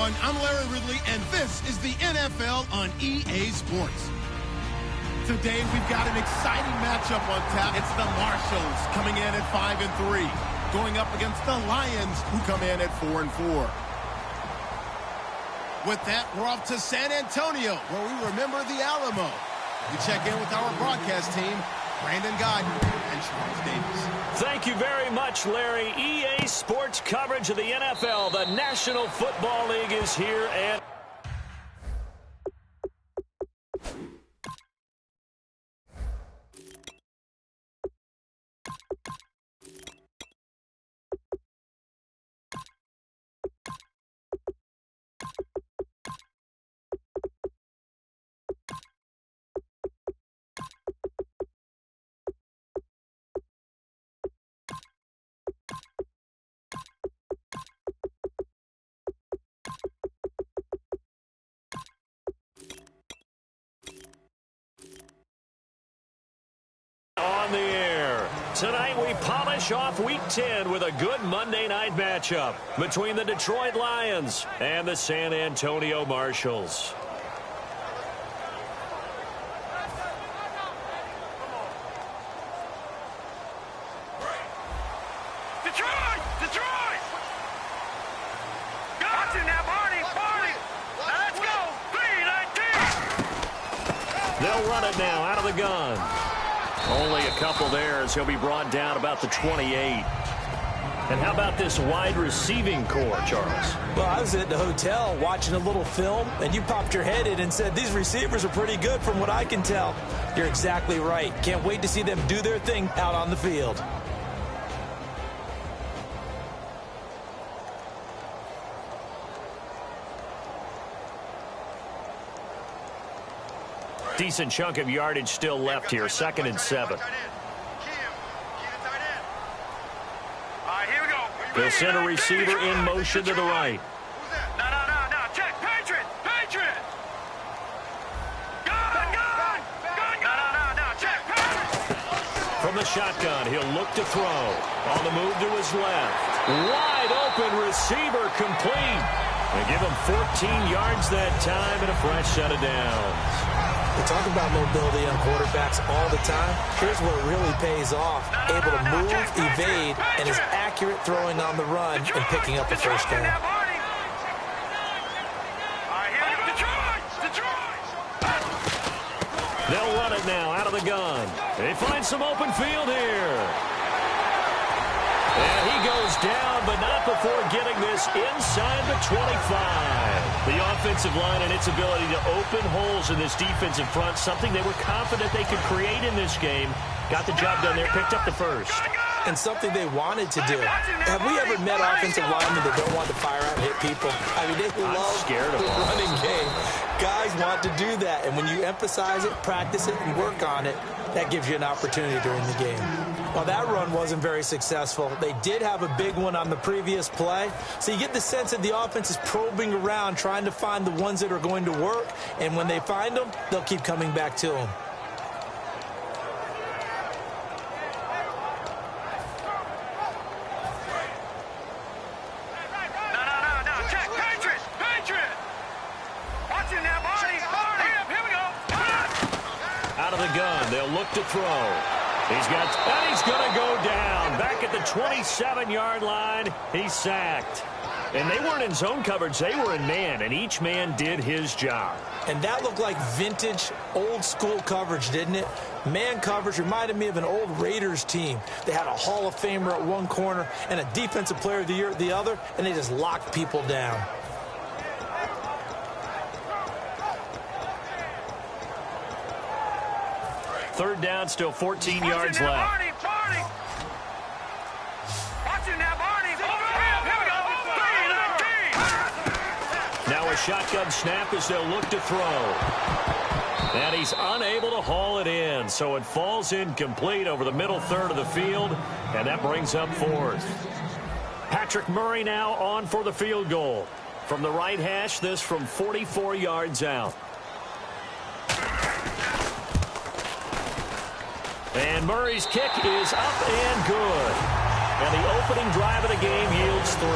everyone. I'm Larry Ridley, and this is the NFL on EA Sports. Today, we've got an exciting matchup on tap. It's the Marshalls coming in at 5-3, going up against the Lions, who come in at 4-4. With that, we're off to San Antonio, where we remember the Alamo. We check in with our broadcast team, Brandon Godden and Charles Davis. Thank you very much, Larry. EA Sports coverage of the NFL. The National Football League is here, and on the air. Tonight we polish off Week 10 with a good Monday night matchup between the Detroit Lions and the San Antonio Marshalls. They'll run it now out of the gun. Only a couple there as he'll be brought down about the 28. And how about this wide receiving core, Charles? Well, I was at the hotel watching a little film, and you popped your head in and said, these receivers are pretty good from what I can tell. You're exactly right. Can't wait to see them do their thing out on the field. Decent chunk of yardage still left here. 2nd and 7. They'll send a receiver in motion to the right. No. Check. Patriot. Gun. No. Check. Patriot. From the shotgun, he'll look to throw. On the move to his left. Wide open receiver complete. They give him 14 yards that time and a fresh set of downs. We talk about mobility on quarterbacks all the time. Here's where it really pays off. Able to move, evade, and is accurate throwing on the run and picking up the first down. They'll run it now out of the gun. They find some open field here. And he goes down, but not before getting this inside the 25. The offensive line and its ability to open holes in this defensive front, something they were confident they could create in this game. Got the job done there, picked up the first. And something they wanted to do. Have we ever met offensive linemen that don't want to fire out and hit people? I mean, they love the running game. Guys want to do that, and when you emphasize it, practice it, and work on it, that gives you an opportunity during the game. Well, that run wasn't very successful. They did have a big one on the previous play, so you get the sense that the offense is probing around, trying to find the ones that are going to work, and when they find them, they'll keep coming back to them. They'll look to throw. He's going to go down. Back at the 27-yard line, he's sacked. And they weren't in zone coverage. They were in man, and each man did his job. And that looked like vintage, old-school coverage, didn't it? Man coverage reminded me of an old Raiders team. They had a Hall of Famer at one corner and a Defensive Player of the Year at the other, and they just locked people down. Third down, still 14 yards left. Now a shotgun snap as they'll look to throw. And he's unable to haul it in, so it falls incomplete over the middle third of the field, and that brings up fourth. Patrick Murray now on for the field goal. From the right hash, this from 44 yards out. And Murray's kick is up and good. And the opening drive of the game yields 3.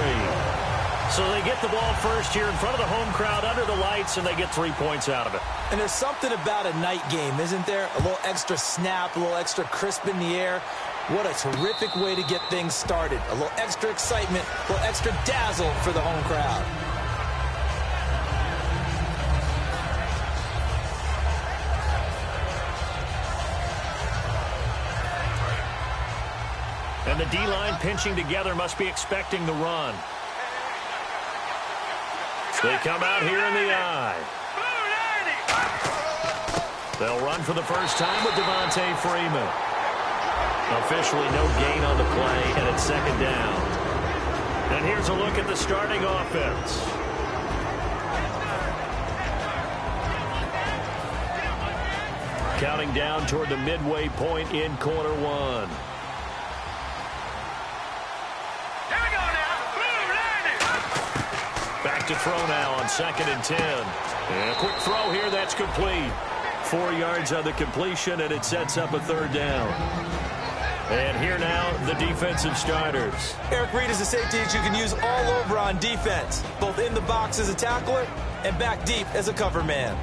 So they get the ball first here in front of the home crowd under the lights, and they get 3 points out of it. And there's something about a night game, isn't there? A little extra snap, a little extra crisp in the air. What a terrific way to get things started. A little extra excitement, a little extra dazzle for the home crowd. And the D-line pinching together must be expecting the run. They come out here in the eye. They'll run for the first time with Devontae Freeman. Officially no gain on the play, and it's second down. And here's a look at the starting offense. Counting down toward the midway point in quarter one. Back to throw now on 2nd and 10. And a quick throw here, that's complete. 4 yards on the completion, and it sets up a third down. And here now, the defensive starters. Eric Reed is a safety that you can use all over on defense, both in the box as a tackler and back deep as a cover man.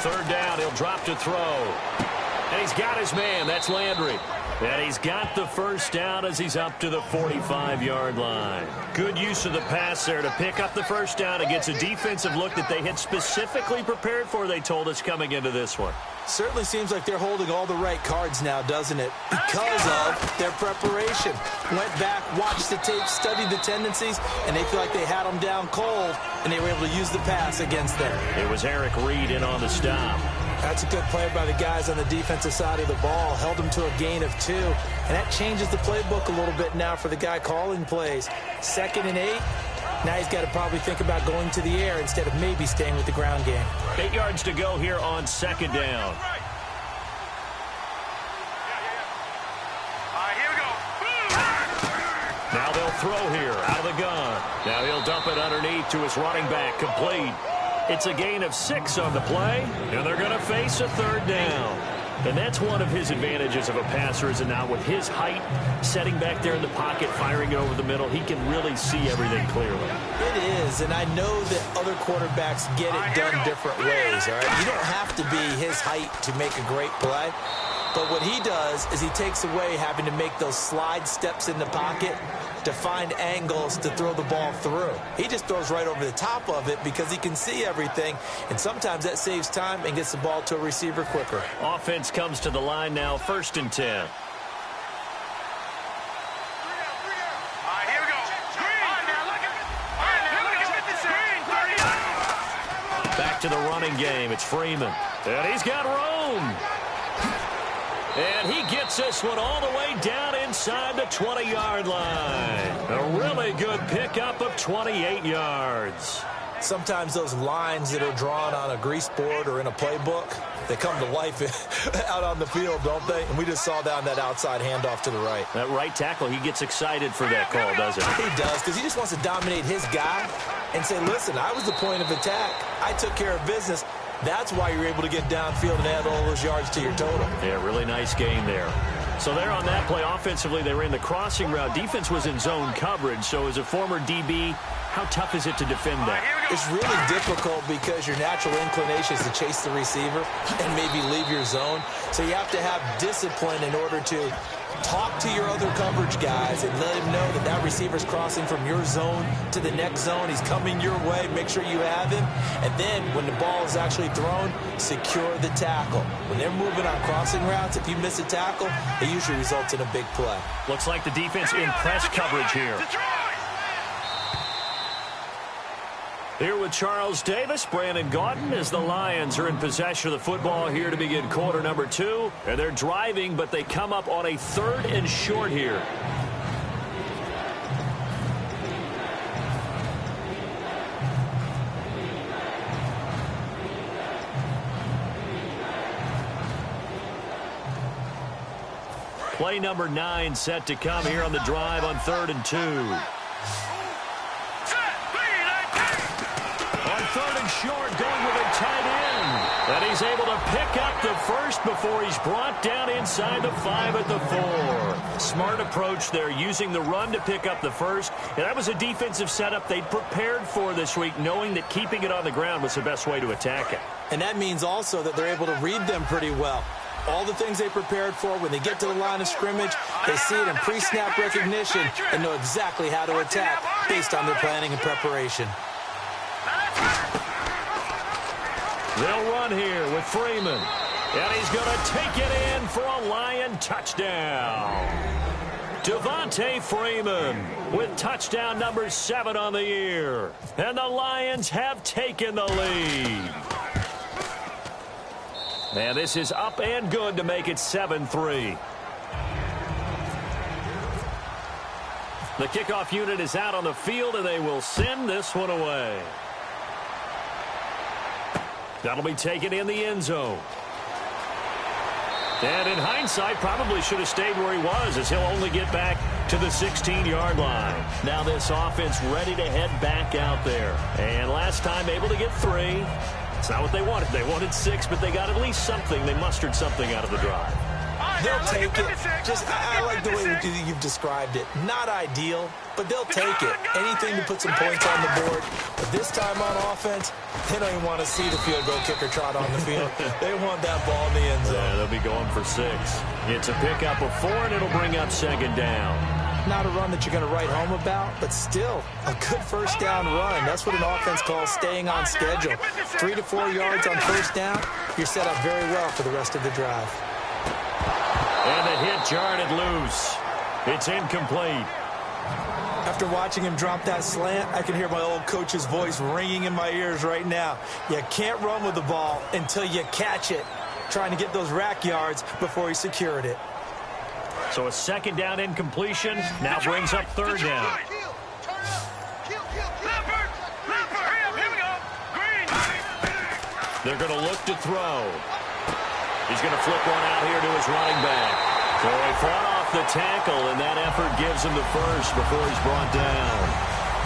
Third down, he'll drop to throw. And he's got his man, that's Landry. And he's got the first down as he's up to the 45-yard line. Good use of the pass there to pick up the first down against a defensive look that they had specifically prepared for, they told us, coming into this one. Certainly seems like they're holding all the right cards now, doesn't it? Because of their preparation. Went back, watched the tape, studied the tendencies, and they feel like they had them down cold, and they were able to use the pass against them. It was Eric Reed in on the stop. That's a good play by the guys on the defensive side of the ball. Held them to a gain of 2. And that changes the playbook a little bit now for the guy calling plays. 2nd and 8. Now he's got to probably think about going to the air instead of maybe staying with the ground game. 8 yards to go here on 2nd down. Now they'll throw here out of the gun. Now he'll dump it underneath to his running back, complete. It's a gain of 6 on the play, and they're going to face a third down. And that's one of his advantages of a passer, is now with his height, setting back there in the pocket, firing it over the middle, he can really see everything clearly. It is, and I know that other quarterbacks get it done different ways, all right? You don't have to be his height to make a great play. But what he does is he takes away having to make those slide steps in the pocket to find angles to throw the ball through. He just throws right over the top of it because he can see everything, and sometimes that saves time and gets the ball to a receiver quicker. Offense comes to the line now, 1st and 10. Back to the running game. It's Freeman. And he's got room. And he gets this one all the way down inside the 20-yard line. A really good pickup of 28 yards. Sometimes those lines that are drawn on a grease board or in a playbook, they come to life out on the field, don't they? And we just saw down that outside handoff to the right. That right tackle, he gets excited for that call, doesn't he? He does, because he just wants to dominate his guy and say, listen, I was the point of attack. I took care of business. That's why you're able to get downfield and add all those yards to your total. Yeah, really nice gain there. So there on that play, offensively, they ran the crossing route. Defense was in zone coverage. So as a former DB, how tough is it to defend that? It's really difficult because your natural inclination is to chase the receiver and maybe leave your zone. So you have to have discipline in order to talk to your other coverage guys and let him know that that receiver's crossing from your zone to the next zone. He's coming your way. Make sure you have him. And then when the ball is actually thrown, secure the tackle. When they're moving on crossing routes, if you miss a tackle, it usually results in a big play. Looks like the defense in press coverage here. Here with Charles Davis, Brandon Gaudin, as the Lions are in possession of the football here to begin quarter number 2. And they're driving, but they come up on a 3rd and short here. Play number 9 set to come here on the drive on 3rd and 2. On 3rd and short, going with a tight end. And he's able to pick up the first before he's brought down inside the 5 at the 4. Smart approach there, using the run to pick up the first. And that was a defensive setup they'd prepared for this week, knowing that keeping it on the ground was the best way to attack it. And that means also that they're able to read them pretty well. All the things they prepared for, when they get to the line of scrimmage, they see it in pre-snap recognition and know exactly how to attack based on their planning and preparation. They'll run here with Freeman. And he's going to take it in for a Lion touchdown. Devontae Freeman with touchdown number 7 on the year. And the Lions have taken the lead. And this is up and good to make it 7-3. The kickoff unit is out on the field, and they will send this one away. That'll be taken in the end zone. And in hindsight, probably should have stayed where he was, as he'll only get back to the 16-yard line. Now this offense ready to head back out there. And last time able to get 3. It's not what they wanted. They wanted 6, but they got at least something. They mustered something out of the drive. They'll take it. I like the way you've described it. Not ideal, but they'll take it. Anything to put some points on the board. But this time on offense, they don't even want to see the field goal kicker trot on the field. They want that ball in the end zone. Yeah, they'll be going for 6. It's a pickup of 4, and it'll bring up 2nd down. Not a run that you're going to write home about, but still a good first down run. That's what an offense calls staying on schedule. 3 to 4 yards on first down, you're set up very well for the rest of the drive. And the hit jarred loose. It's incomplete. After watching him drop that slant, I can hear my old coach's voice ringing in my ears right now. You can't run with the ball until you catch it. Trying to get those rack yards before he secured it. So a 2nd down incompletion now brings up 3rd down. They're going to look to throw. He's going to flip one out here to his running back. So he fought off the tackle, and that effort gives him the first before he's brought down.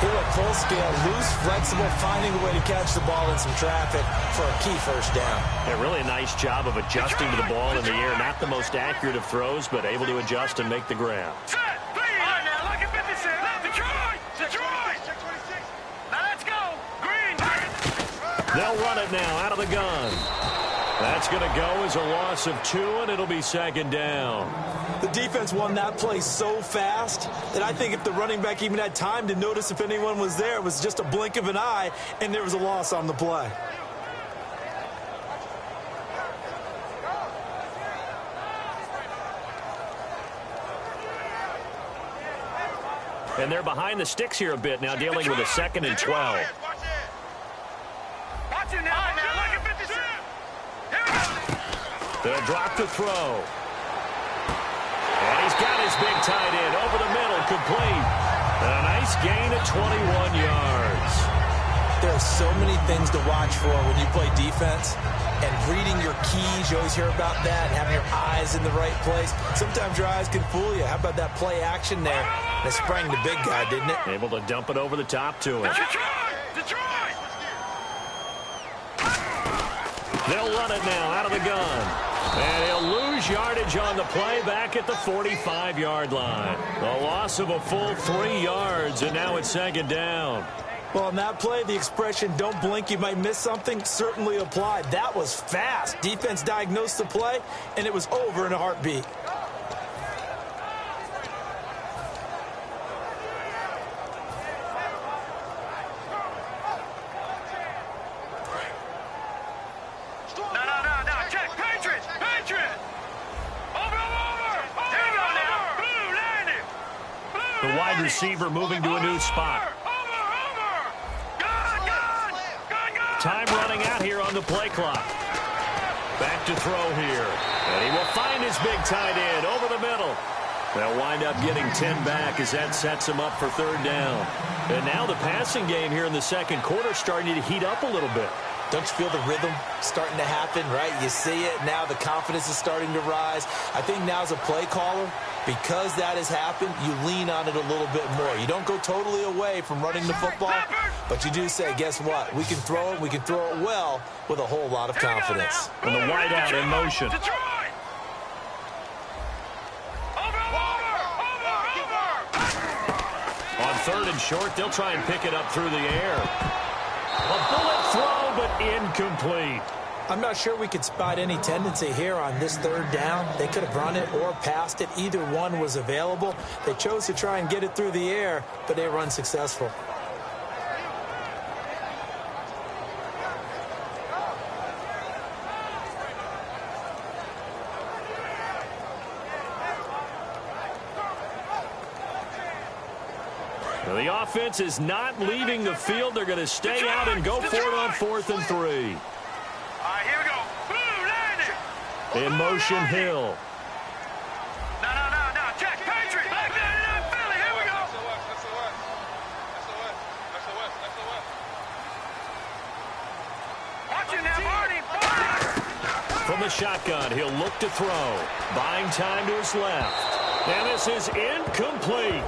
He went full scale, loose, flexible, finding a way to catch the ball in some traffic for a key first down. Yeah, really a nice job of adjusting to the ball in the air. Not the most accurate of throws, but able to adjust and make the grab. They'll run it now out of the gun. That's going to go as a loss of 2, and it'll be 2nd down. The defense won that play so fast that I think if the running back even had time to notice if anyone was there, it was just a blink of an eye, and there was a loss on the play. And they're behind the sticks here a bit now, dealing with a 2nd and 12. They'll drop the throw. And he's got his big tight end over the middle, complete. And a nice gain of 21 yards. There are so many things to watch for when you play defense. And reading your keys, you always hear about that, and having your eyes in the right place. Sometimes your eyes can fool you. How about that play action there? They sprang the big guy, didn't it? Able to dump it over the top to him. They'll run it now out of the gun. And he'll lose yardage on the play back at the 45-yard line. A loss of a full 3 yards, and now it's 2nd down. Well, on that play, the expression, don't blink, you might miss something, certainly applied. That was fast. Defense diagnosed the play, and it was over in a heartbeat. The wide receiver moving to a new spot. Time running out here on the play clock. Back to throw here. And he will find his big tight end over the middle. They'll wind up getting 10 back as that sets him up for 3rd down. And now the passing game here in the 2nd quarter starting to heat up a little bit. Don't you feel the rhythm starting to happen, right? You see it. Now the confidence is starting to rise. I think now as a play caller, because that has happened, you lean on it a little bit more. You don't go totally away from running the football, but you do say, guess what? We can throw it. We can throw it well with a whole lot of confidence. And the wideout in motion. On 3rd and short, they'll try and pick it up through the air. A bullet throw, but incomplete. I'm not sure we could spot any tendency here on this 3rd down. They could have run it or passed it. Either one was available. They chose to try and get it through the air, but they were unsuccessful. The offense is not leaving the field. They're going to stay out and go for it on 4th and 3. All right, here we go. Boom, landed. In motion, Hill. No. Check, Patriot. Back there, Philly. Here we go. Watch him now, Marty. From the shotgun, he'll look to throw. Buying time to his left. And this is incomplete.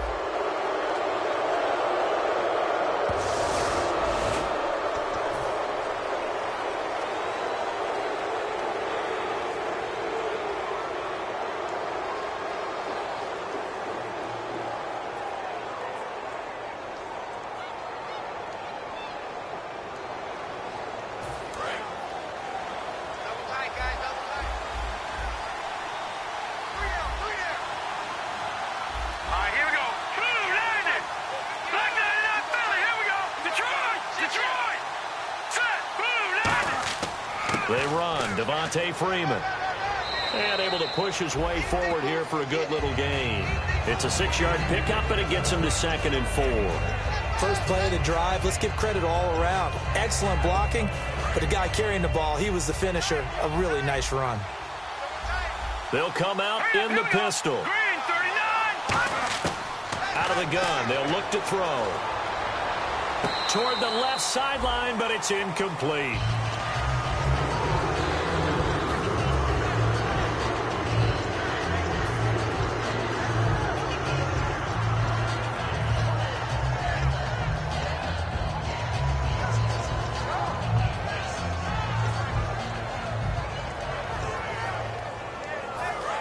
They run, Devontae Freeman. And able to push his way forward here for a good little gain. It's a 6-yard pickup, and it gets him to 2nd and 4. First play of the drive, let's give credit all around. Excellent blocking, but the guy carrying the ball, he was the finisher. A really nice run. They'll come out in the pistol. Green, 39. Out of the gun, they'll look to throw. Toward the left sideline, but it's incomplete.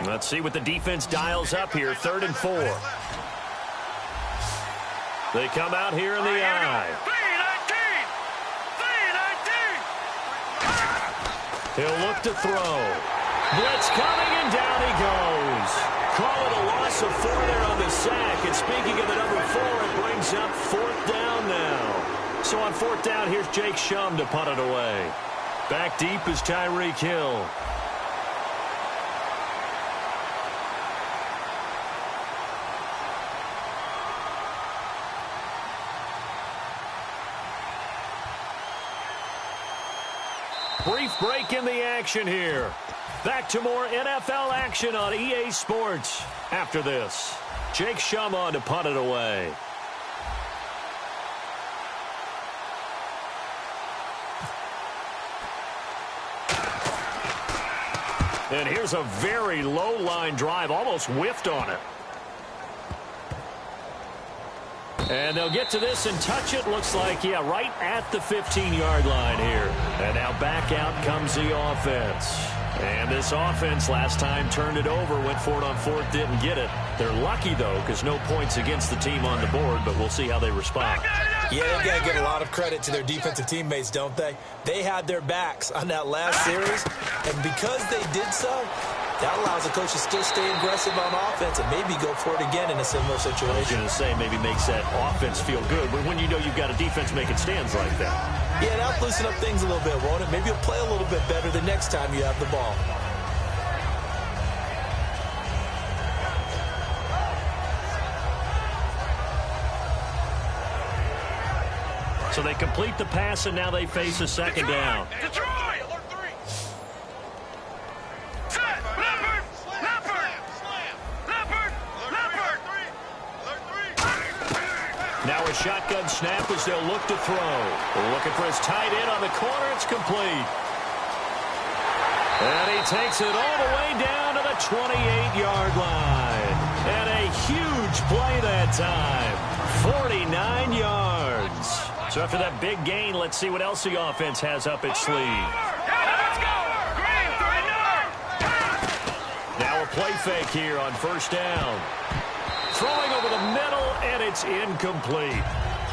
Let's see what the defense dials up here. 3rd and 4. They come out here in the eye. 3-19. He'll look to throw. Blitz coming, and down he goes. Call it a loss of 4 there on the sack. And speaking of the number 4, it brings up 4th down now. So on 4th down, here's Jake Shum to punt it away. Back deep is Tyreek Hill. Brief break in the action here. Back to more NFL action on EA Sports. After this, Jake Shum on to punt it away. And here's a very low line drive, almost whiffed on it. And they'll get to this and touch it. Looks like, yeah, right at the 15-yard line here. And now back out comes the offense. And this offense last time turned it over, went for it on 4th, didn't get it. They're lucky, though, because no points against the team on the board, but we'll see how they respond. Yeah, they've got to give a lot of credit to their defensive teammates, don't they? They had their backs on that last series, and because they did so, that allows the coach to still stay aggressive on offense and maybe go for it again in a similar situation. I was going to say maybe makes that offense feel good, but when you know you've got a defense making stands like that. Yeah, that'll loosen up things a little bit, won't it? Maybe you'll play a little bit better the next time you have the ball. So they complete the pass, and now they face a 2nd down. Detroit! Now a shotgun snap as they'll look to throw. Looking for his tight end on the corner. It's complete. And he takes it all the way down to the 28-yard line. And a huge play that time. 49 yards. So after that big gain, let's see what else the offense has up its sleeve. Now a play fake here on first down. Throwing over the middle, and it's incomplete.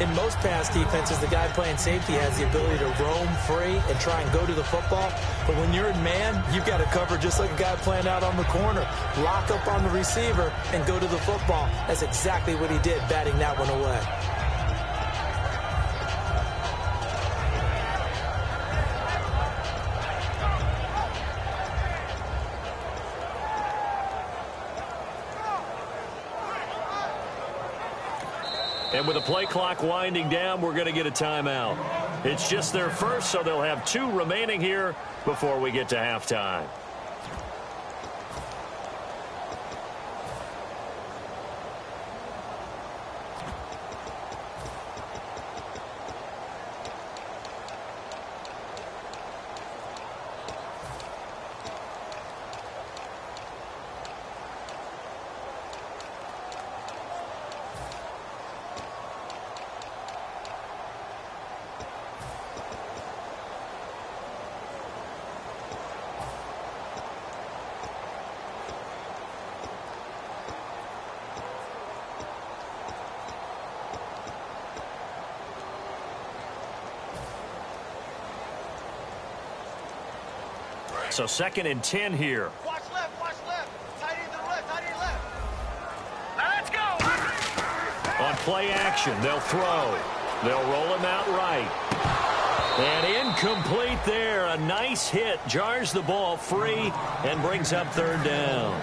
In most pass defenses, the guy playing safety has the ability to roam free and try and go to the football. But when you're in man, you've got to cover just like a guy playing out on the corner. Lock up on the receiver and go to the football. That's exactly what he did, batting that one away. And with the play clock winding down, we're going to get a timeout. It's just their first, so they'll have 2 remaining here before we get to halftime. So 2nd and 10 here. Watch left, watch left. Tight end to the left, tight end left. Let's go. On play action, they'll throw. They'll roll him out right. And incomplete there. A nice hit. Jars the ball free and brings up 3rd down.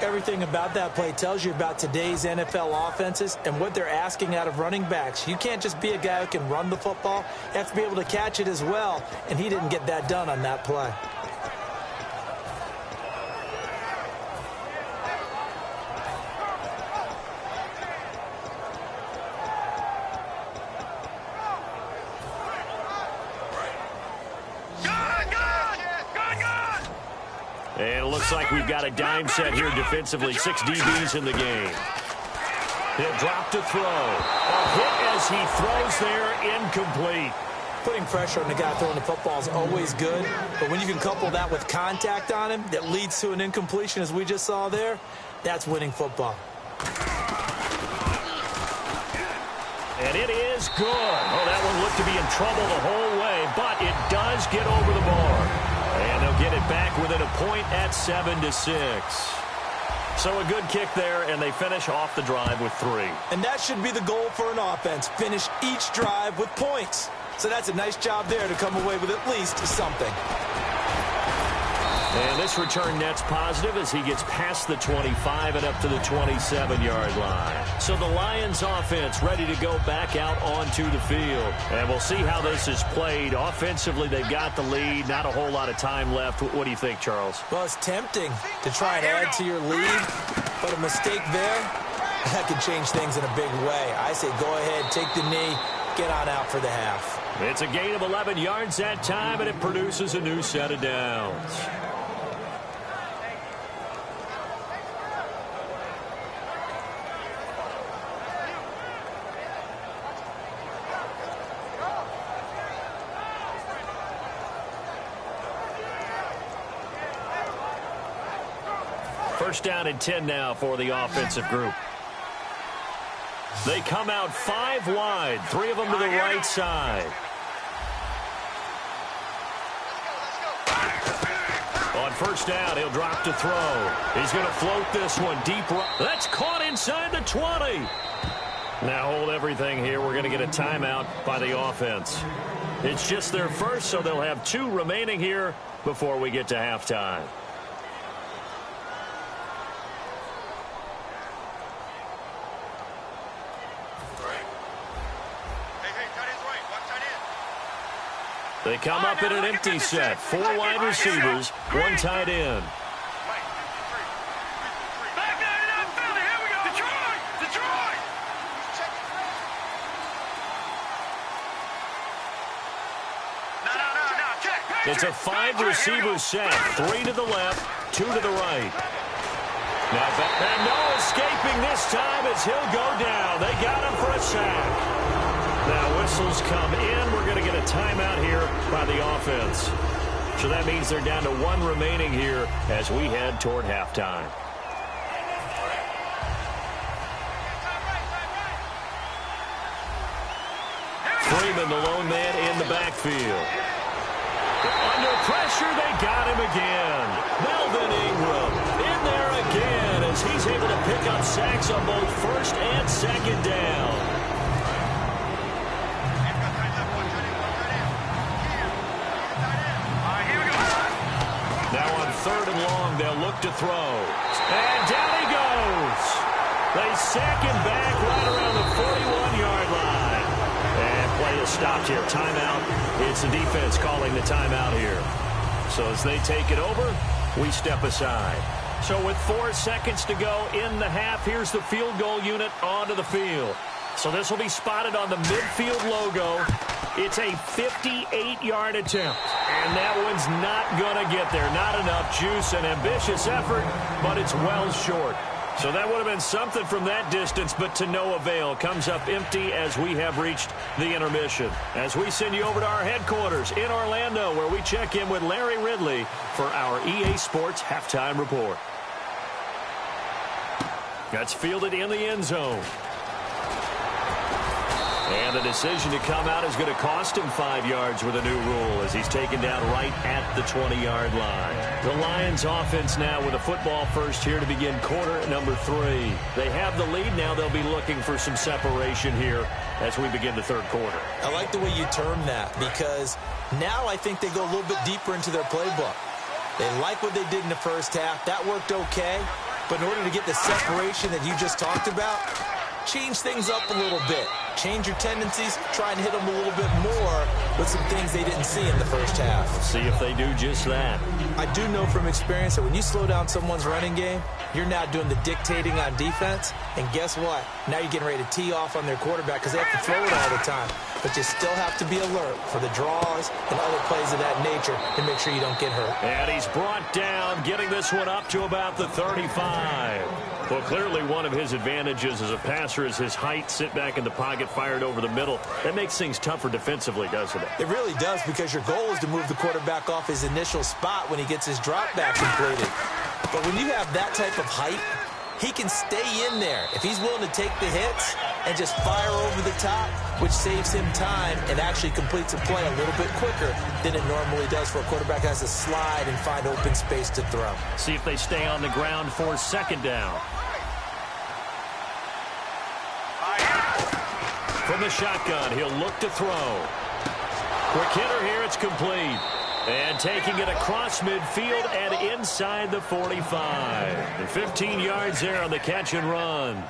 Everything about that play tells you about today's NFL offenses and what they're asking out of running backs. You can't just be a guy who can run the football. You have to be able to catch it as well, and he didn't get that done on that play. And it looks like we've got a dime set here defensively. 6 DBs in the game. He'll drop to throw. A hit as he throws there, incomplete. Putting pressure on the guy throwing the football is always good, but when you can couple that with contact on him that leads to an incompletion, as we just saw there, that's winning football. And it is good. Oh, that one looked to be in trouble the whole way, but it does get over the bar. And they'll get it back within a point at 7-6. So a good kick there, and they finish off the drive with 3. And that should be the goal for an offense, finish each drive with points. So that's a nice job there to come away with at least something. And this return net's positive as he gets past the 25 and up to the 27-yard line. So the Lions offense ready to go back out onto the field. And we'll see how this is played. Offensively, they've got the lead. Not a whole lot of time left. What do you think, Charles? Well, it's tempting to try and add to your lead, but a mistake there, that could change things in a big way. I say go ahead, take the knee, get on out for the half. It's a gain of 11 yards that time, and it produces a new set of downs. First down and 10 now for the offensive group. They come out 5 wide, 3 of them to the right side. On first down, he'll drop to throw. He's going to float this one deep. That's caught inside the 20. Now hold everything here. We're going to get a timeout by the offense. It's just their first, so they'll have 2 remaining here before we get to halftime. They come up in an empty set. 4 wide receivers, 1 tight end. It's a 5-receiver set. 3 to the left, 2 to the right. Now back, and no escaping this time as he'll go down. They got him for a sack. Now whistles come in. We're going to get a timeout here by the offense. So that means they're down to 1 remaining here as we head toward halftime. Freeman, the lone man in the backfield. Under pressure, they got him again. Melvin Ingram in there again as he's able to pick up sacks on both first and second down. Now on 3rd and long, they'll look to throw. And down he goes. They sack him back right around the 41-yard line. And play is stopped here. Timeout. It's the defense calling the timeout here. So as they take it over, we step aside. So with 4 seconds to go in the half, here's the field goal unit onto the field. So this will be spotted on the midfield logo. It's a 58-yard attempt. And that one's not going to get there. Not enough juice, an ambitious effort, but it's well short. So that would have been something from that distance, but to no avail. Comes up empty as we have reached the intermission. As we send you over to our headquarters in Orlando, where we check in with Larry Ridley for our EA Sports Halftime Report. That's fielded in the end zone. And the decision to come out is going to cost him 5 yards with a new rule as he's taken down right at the 20-yard line. The Lions offense now with a football first here to begin quarter number 3. They have the lead now. They'll be looking for some separation here as we begin the third quarter. I like the way you term that because now I think they go a little bit deeper into their playbook. They like what they did in the first half. That worked okay. But in order to get the separation that you just talked about, change things up a little bit. Change your tendencies, try and hit them a little bit more with some things they didn't see in the first half. See if they do just that. I do know from experience that when you slow down someone's running game, you're now doing the dictating on defense. And guess what? Now you're getting ready to tee off on their quarterback because they have to throw it all the time. But you still have to be alert for the draws and other plays of that nature to make sure you don't get hurt. And he's brought down, getting this one up to about the 35. Well, clearly one of his advantages as a passer is his height. Sit back in the pocket, fired over the middle. That makes things tougher defensively, doesn't it? It really does because your goal is to move the quarterback off his initial spot when he gets his drop back completed. But when you have that type of height, he can stay in there if he's willing to take the hits and just fire over the top, which saves him time and actually completes a play a little bit quicker than it normally does for a quarterback that has to slide and find open space to throw. See if they stay on the ground for second down. From the shotgun, he'll look to throw. Quick hitter here, it's complete. And taking it across midfield and inside the 45. And 15 yards there on the catch and run.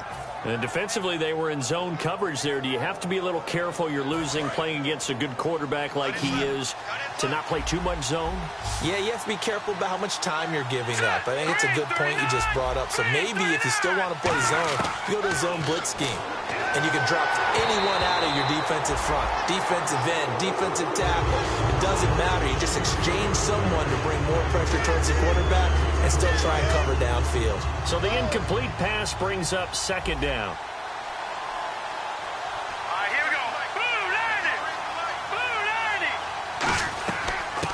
And defensively, they were in zone coverage there. Do you have to be a little careful? You're losing playing against a good quarterback like he is to not play too much zone? Yeah, you have to be careful about how much time you're giving up. I think it's a good point you just brought up. So maybe if you still want to play zone, you go to a zone blitz scheme. And you can drop anyone out of your defensive front, defensive end, defensive tackle. It doesn't matter. You just exchange someone to bring more pressure towards the quarterback and still try and cover downfield. So the incomplete pass brings up second down. Here we go. Boo, Landy! Boo, Landy!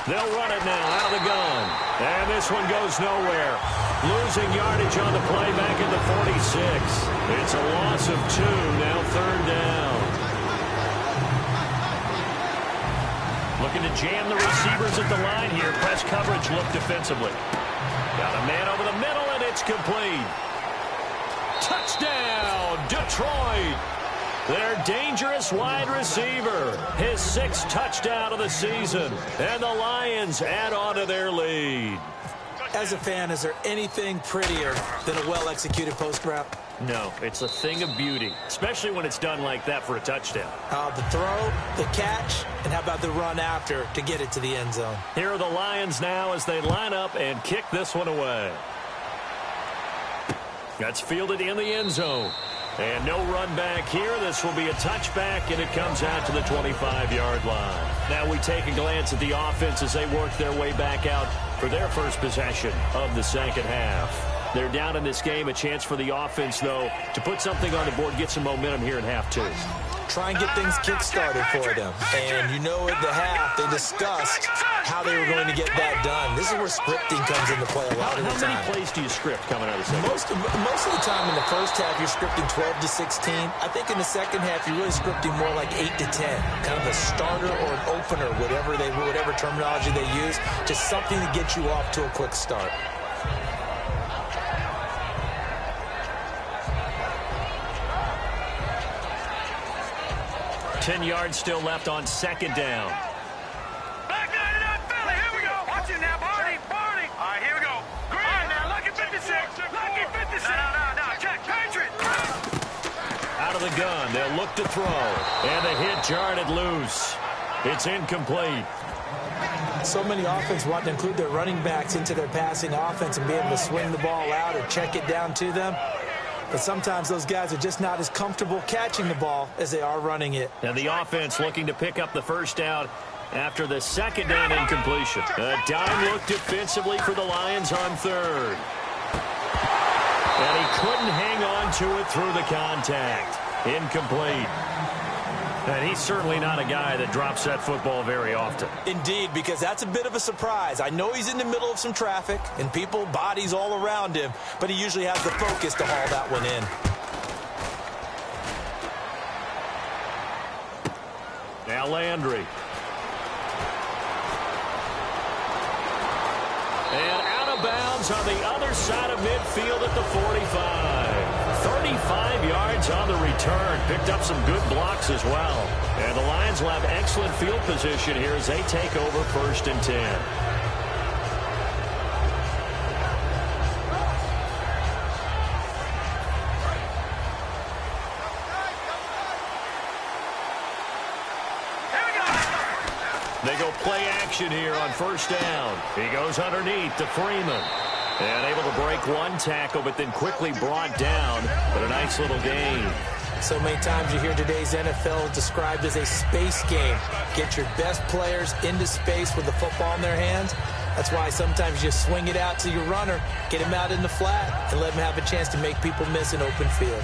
They'll run it now out of the gun. And this one goes nowhere. Losing yardage on the play back at the 46. It's a loss of 2, now third down. Looking to jam the receivers at the line here. Press coverage look defensively. Got a man over the middle, and it's complete. Touchdown, Detroit. Their dangerous wide receiver. His 6th touchdown of the season. And the Lions add on to their lead. As a fan, is there anything prettier than a well-executed post route? No, it's a thing of beauty, especially when it's done like that for a touchdown. The throw, the catch, and how about the run after to get it to the end zone? Here are the Lions now as they line up and kick this one away. That's fielded in the end zone. And no run back here. This will be a touchback, and it comes out to the 25-yard line. Now we take a glance at the offense as they work their way back out for their first possession of the second half. They're down in this game. A chance for the offense, though, to put something on the board, get some momentum here in half two. Try and get things kick-started for them. And you know at the half, they discussed how they were going to get that done. This is where scripting comes into play a lot of the time. How many plays do you script coming out of the second? Most of the time in the first half, you're scripting 12 to 16. I think in the second half, you're really scripting more like 8 to 10. Kind of a starter or an opener, whatever terminology they use. Just something to get you off to a quick start. 10 yards still left on second down. Back nine it up, Philly. Here we go. Watch it now, Barney. All right, here we go. Green. All right, now, lucky 56. Lucky 56. No. Check. Patriot. Out of the gun. They'll look to throw. And the hit jarred it loose. It's incomplete. So many offenses want to include their running backs into their passing offense and be able to swing the ball out or check it down to them. But sometimes those guys are just not as comfortable catching the ball as they are running it. And the offense looking to pick up the first down after the second down incompletion. A dime look defensively for the Lions on third. And he couldn't hang on to it through the contact. Incomplete. And he's certainly not a guy that drops that football very often. Indeed, because that's a bit of a surprise. I know he's in the middle of some traffic and people, bodies all around him, but he usually has the focus to haul that one in. Now Landry. And out of bounds on the other side of midfield at the 45. 35 yards on the return. Picked up some good blocks as well. And the Lions will have excellent field position here as they take over 1st and 10. They go play action here on 1st down. He goes underneath to Freeman. And able to break one tackle, but then quickly brought down. But a nice little gain. So many times you hear today's NFL described as a space game. Get your best players into space with the football in their hands. That's why sometimes you swing it out to your runner, get him out in the flat, and let him have a chance to make people miss an open field.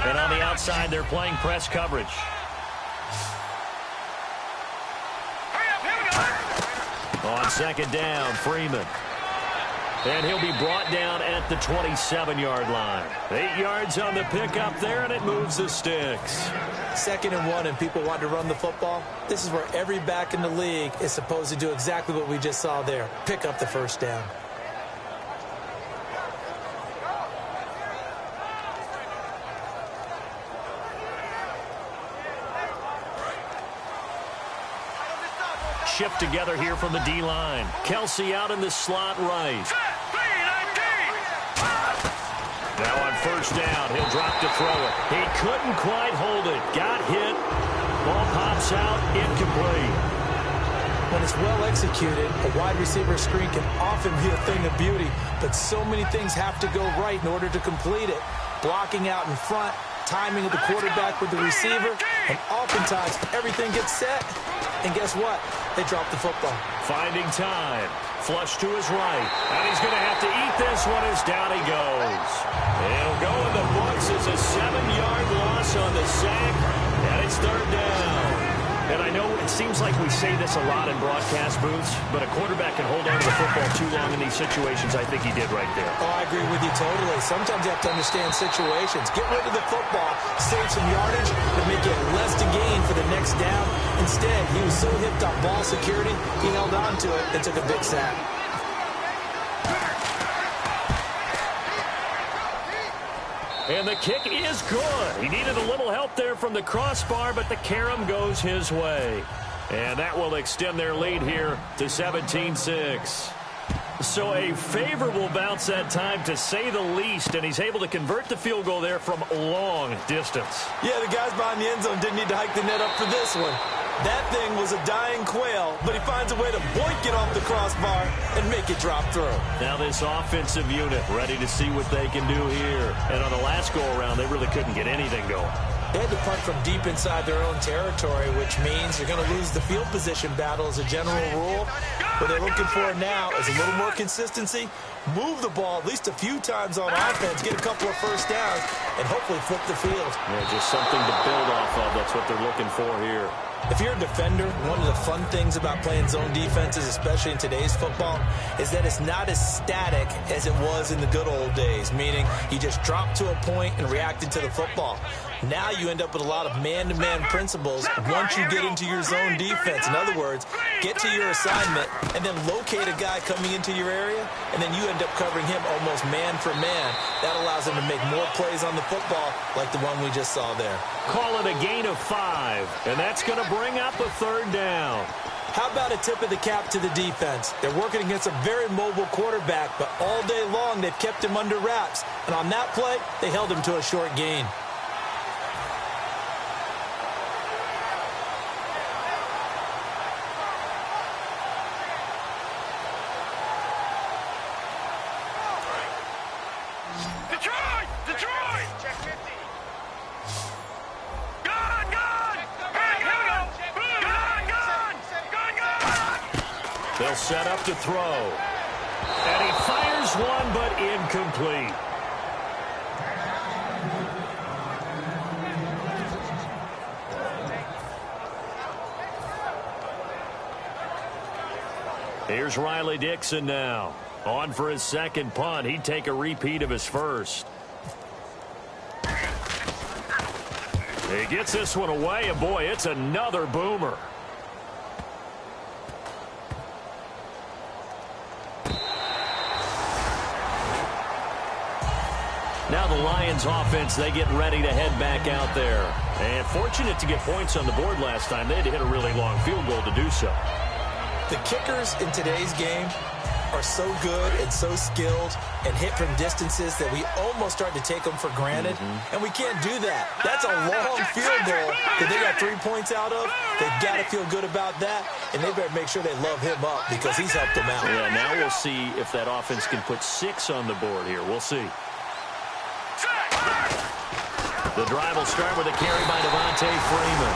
And on the outside, they're playing press coverage. On 2nd down, Freeman. And he'll be brought down at the 27-yard line. 8 yards on the pickup there, and it moves the sticks. 2nd and 1, and people want to run the football. This is where every back in the league is supposed to do exactly what we just saw there. Pick up the 1st down. Shift together here from the D-line. Kelsey out in the slot right. Now on 1st down, he'll drop to throw it. He couldn't quite hold it. Got hit. Ball pops out. Incomplete. When it's well executed, a wide receiver screen can often be a thing of beauty, but so many things have to go right in order to complete it. Blocking out in front, timing of the quarterback with the receiver, and oftentimes everything gets set. And guess what? They drop the football. Finding time. Flush to his right. And he's going to have to eat this one as down he goes. He'll go in the books as a 7-yard loss on the sack. And it's 3rd down. And I know it seems like we say this a lot in broadcast booths, but a quarterback can hold on to the football too long in these situations. I think he did right there. Oh, I agree with you totally. Sometimes you have to understand situations. Get rid of the football, save some yardage, but make it less to gain for the next down. Instead, he was so hipped on ball security, he held on to it and took a big sack. And the kick is good. He needed a little help there from the crossbar, but the carom goes his way. And that will extend their lead here to 17-6. So a favorable bounce that time, to say the least, and he's able to convert the field goal there from long distance. Yeah, the guys behind the end zone didn't need to hike the net up for this one. That thing was a dying quail, but he finds a way to boink it off the crossbar and make it drop through. Now this offensive unit ready to see what they can do here. And on the last go-around, they really couldn't get anything going. They had to punt from deep inside their own territory, which means they're going to lose the field position battle as a general rule. What they're looking for now is a little more consistency, move the ball at least a few times on offense, get a couple of first downs, and hopefully flip the field. Yeah, just something to build off of. That's what they're looking for here. If you're a defender, one of the fun things about playing zone defenses, especially in today's football, is that it's not as static as it was in the good old days, meaning you just dropped to a point and reacted to the football. Now you end up with a lot of man-to-man principles once you get into your zone defense. In other words, get to your assignment and then locate a guy coming into your area, and then you end up covering him almost man for man. That allows him to make more plays on the football like the one we just saw there. Call it a gain of 5, and that's going to bring up a third down. How about a tip of the cap to the defense? They're working against a very mobile quarterback, but all day long they've kept him under wraps. And on that play, they held him to a short gain. They'll set up to throw. And he fires one, but incomplete. Here's Riley Dixon now. On for his second punt. He'd take a repeat of his first. He gets this one away, and boy, it's another boomer. Now the Lions offense, they get ready to head back out there. And fortunate to get points on the board last time. They had to hit a really long field goal to do so. The kickers in today's game are so good and so skilled and hit from distances that we almost start to take them for granted. And we can't do that. That's a long field goal that they got 3 points out of. They've got to feel good about that, and they better make sure they love him up because he's helped them out. Yeah, now we'll see if that offense can put 6 on the board here. We'll see. The drive will start with a carry by Devontae Freeman.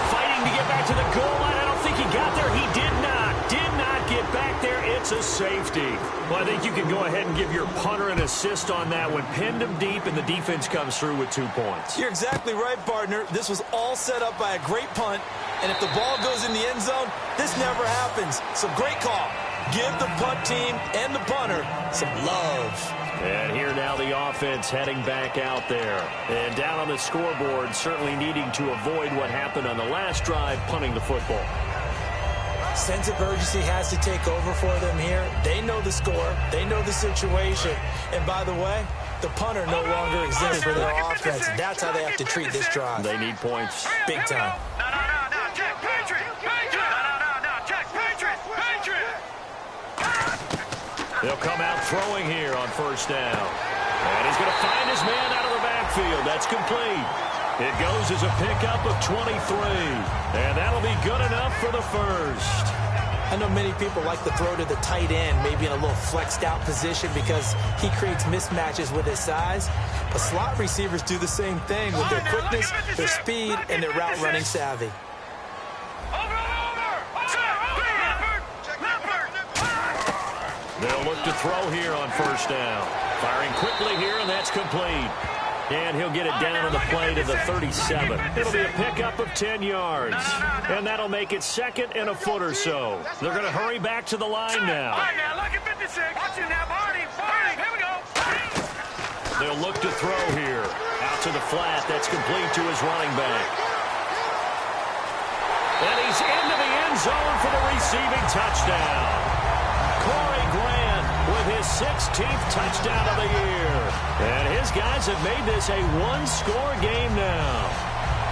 Fighting to get back to the goal line. I don't think he got there. He did not get back there. It's a safety. Well, I think you can go ahead and give your punter an assist on that one. Pinned him deep, and the defense comes through with 2 points. You're exactly right, partner. This was all set up by a great punt, and if the ball goes in the end zone, this never happens. So great call. Give the punt team and the punter some love. And here now the offense heading back out there. And down on the scoreboard, certainly needing to avoid what happened on the last drive, punting the football. Sense of urgency has to take over for them here. They know the score. They know the situation. And by the way, the punter no longer exists for their offense. That's how they have to treat this drive. They need points. Big time. Jack Patriot! Jack Patriot! They'll come out throwing here on first down. And he's going to find his man out of the backfield. That's complete. It goes as a pickup of 23. And that'll be good enough for the first. I know many people like to throw to the tight end, maybe in a little flexed out position because he creates mismatches with his size. But slot receivers do the same thing with their quickness, their speed, and their route running savvy. They'll look to throw here on first down. Firing quickly here, and that's complete. And he'll get it down on the play to the 37. It'll be a pickup of 10 yards. And that'll make it second and a foot or so. They're going to hurry back to the line now. They'll look to throw here. Out to the flat. That's complete to his running back. And he's into the end zone for the receiving touchdown. Corey Grant with his 16th touchdown of the year. And his guys have made this a one-score game now.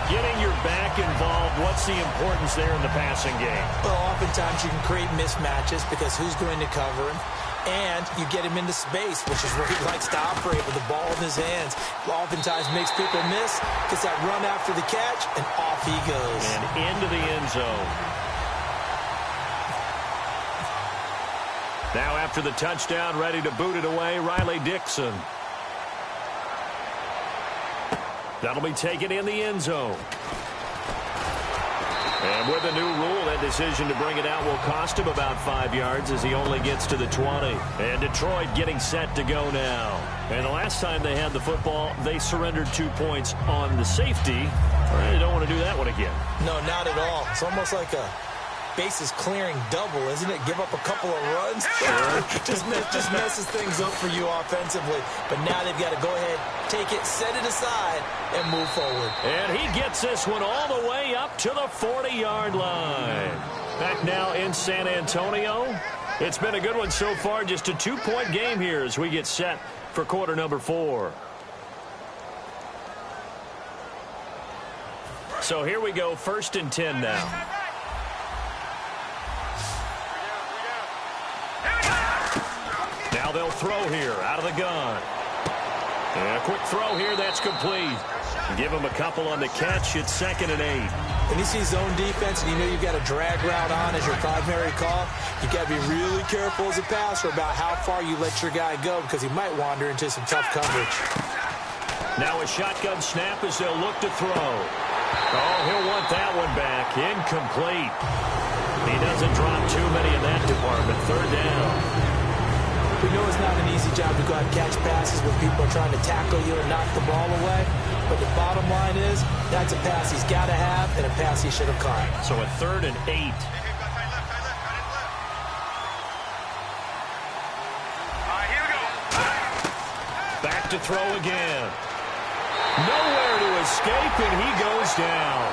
Getting your back involved, what's the importance there in the passing game? Well, oftentimes you can create mismatches because who's going to cover him? and you get him into space, which is where he likes to operate with the ball in his hands. Oftentimes makes people miss, gets that run after the catch, and off he goes. And into the end zone. Now after the touchdown, ready to boot it away, Riley Dixon. That'll be taken in the end zone. And with the new rule, that decision to bring it out will cost him about 5 yards as he only gets to the 20. And Detroit getting set to go now. And the last time they had the football, they surrendered 2 points on the safety. They don't want to do that one again. No, not at all. It's almost like a bases clearing double, isn't it? Give up a couple of runs. Sure. just messes things up for you offensively. But now they've got to go ahead, take it, set it aside, and move forward. And he gets this one all the way up to the 40-yard line. Back now in San Antonio. It's been a good one so far. Just a 2-point game here as we get set for quarter number 4. So here we go, 1st and 10 now. Now they'll throw here out of the gun. And a quick throw here, that's complete. Give him a couple on the catch. It's 2nd and 8. When you see zone defense and you know you've got a drag route on as your primary call, you've got to be really careful as a passer about how far you let your guy go because he might wander into some tough coverage. Now a shotgun snap as they'll look to throw. Oh, he'll want that one back. Incomplete. He doesn't drop too many in that department. 3rd down. We know it's not an easy job to go out and catch passes when people are trying to tackle you and knock the ball away. But the bottom line is, that's a pass he's got to have and a pass he should have caught. So a 3rd and 8. Here we go. Back to throw again. Nowhere to escape, and he goes down.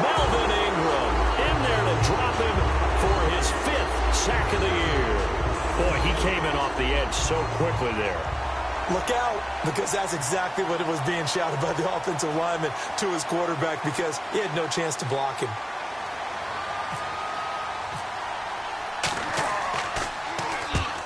Melvin Ingram in there to drop him for his 5th sack of the year. Boy, he came in off the edge so quickly there. Look out, because that's exactly what it was being shouted by the offensive lineman to his quarterback because he had no chance to block him.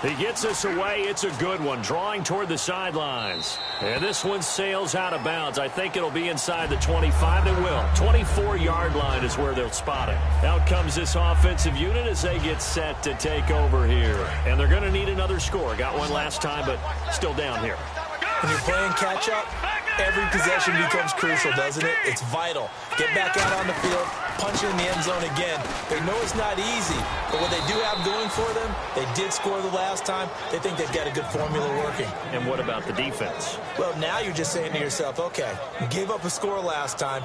He gets this away. It's a good one, drawing toward the sidelines. And this one sails out of bounds. I think it'll be inside the 25. It will. 24-yard line is where they'll spot it. Out comes this offensive unit as they get set to take over here. And they're going to need another score. Got one last time, but still down here. When you're playing catch-up, every possession becomes crucial, doesn't it? It's vital. Get back out on the field, punch it in the end zone again. They know it's not easy, but what they do have going for them, they did score the last time. They think they've got a good formula working. And what about the defense? Well, now you're just saying to yourself, okay, we gave up a score last time.